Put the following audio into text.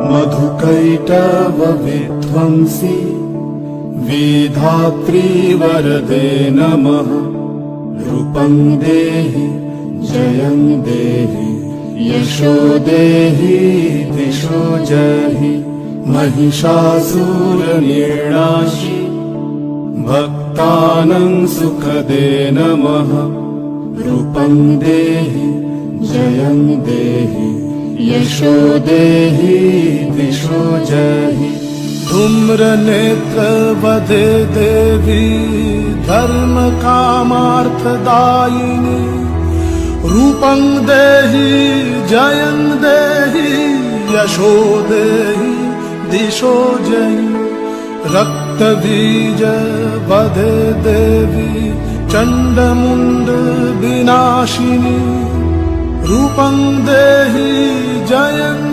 मधुकैटवविध्वंसी विधात्री वरदे नमः। रूपं देहि जयं देहि यशो देहि दिशो जहि। महिषासुरनिर्णाशि भक्तानां सुखदे नमः। रूपं देहि जयं देहि यशो देहि दिशो जहि। धूम्रनेत्रवदे देवी धर्मकामार्थदायिनी। रूपं देहि जयं देहि यशो देहि दिशो जहि। रक्तबीजवदे देवी चण्डमुण्डविनाशिनी। रूपं देहि जयं